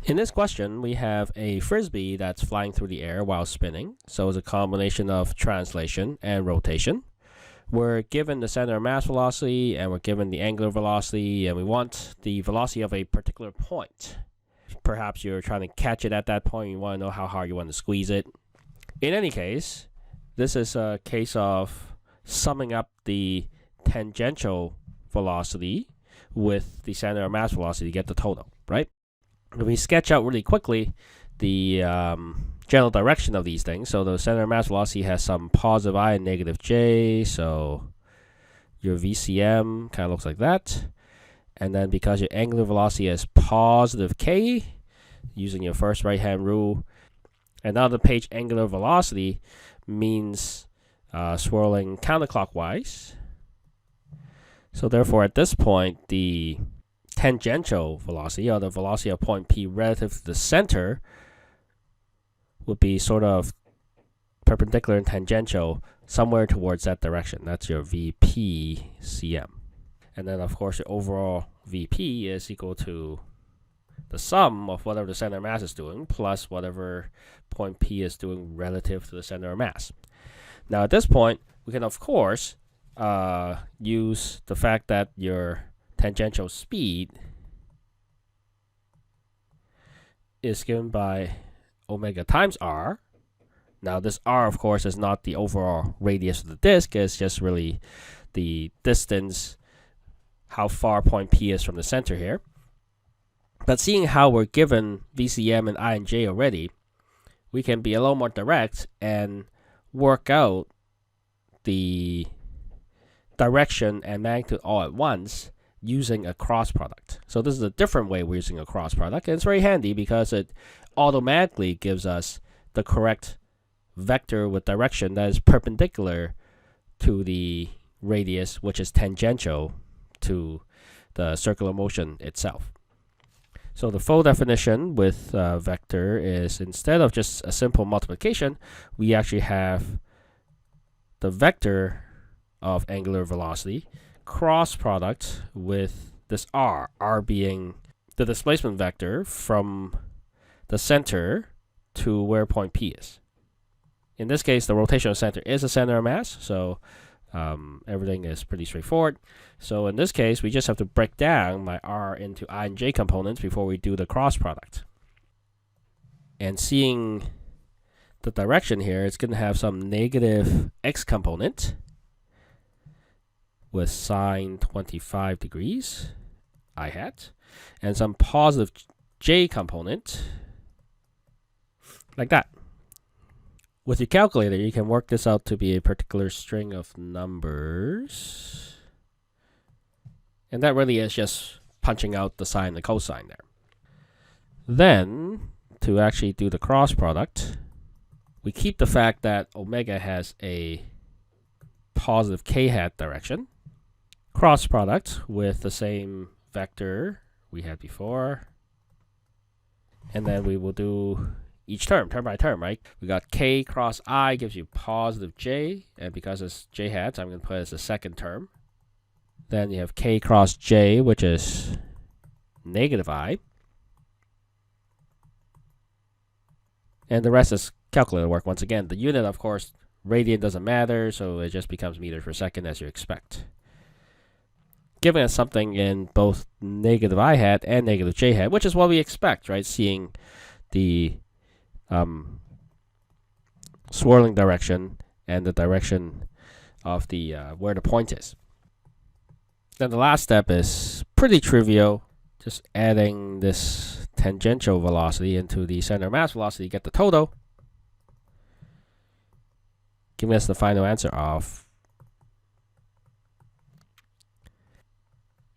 In this question, we have a frisbee that's flying through the air while spinning. So it's a combination of translation and rotation. We're given the center of mass velocity and we're given the angular velocity, and we want the velocity of a particular point. Perhaps you're trying to catch it at that point. You want to know how hard you want to squeeze it. In any case, this is a case of summing up the tangential velocity with the center of mass velocity to get the total, right? If we sketch out really quickly the general direction of these things, so the center of mass velocity has some positive I and negative j, so your VCM kind of looks like that. And then because your angular velocity is positive k, using your first right-hand rule, and now the page angular velocity means swirling counterclockwise. So therefore, at this point, the tangential velocity, or the velocity of point P relative to the center, would be sort of perpendicular and tangential somewhere towards that direction. That's your VP-CM. And then, of course, your overall VP is equal to the sum of whatever the center of mass is doing plus whatever point P is doing relative to the center of mass. Now, at this point, we can, of course, use the fact that your tangential speed is given by omega times r. Now this r, of course, is not the overall radius of the disk. It's just really the distance, how far point P is from the center here. But seeing how we're given VCM and I and j already, we can be a little more direct and work out the direction and magnitude all at once using a cross product. So this is a different way we're using a cross product, and it's very handy because it automatically gives us the correct vector with direction that is perpendicular to the radius, which is tangential to the circular motion itself. So the full definition with vector is, instead of just a simple multiplication, we actually have the vector of angular velocity cross product with this r being the displacement vector from the center to where point P is. In this case, the rotational center is the center of mass, so everything is pretty straightforward. So in this case, we just have to break down my r into I and j components before we do the cross product. And seeing the direction here, it's going to have some negative x component with sine 25 degrees, I hat, and some positive j component, like that. With your calculator, you can work this out to be a particular string of numbers. And that really is just punching out the sine and the cosine there. Then, to actually do the cross product, we keep the fact that omega has a positive k hat direction. Cross product with the same vector we had before. And then we will do each term by term, right? We got k cross I gives you positive j, and because it's j hats, I'm going to put it as the second term. Then you have k cross j, which is negative I. And the rest is calculator work. Once again, the unit, of course, radian doesn't matter, so it just becomes meters per second as you expect. Giving us something in both negative I hat and negative j hat, which is what we expect, right? Seeing the swirling direction and the direction of the where the point is. Then the last step is pretty trivial, just adding this tangential velocity into the center of mass velocity to get the total, giving us the final answer of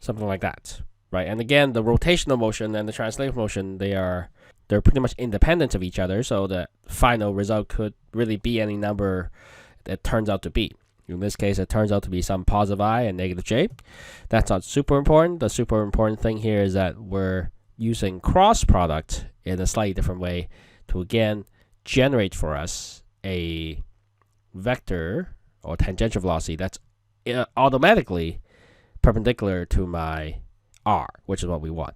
something like that, right? And again, the rotational motion and the translational motion, they're pretty much independent of each other, so the final result could really be any number that turns out to be. In this case, it turns out to be some positive I and negative j. That's not super important. The super important thing here is that we're using cross product in a slightly different way to, again, generate for us a vector or tangential velocity that's automatically perpendicular to my r, which is what we want.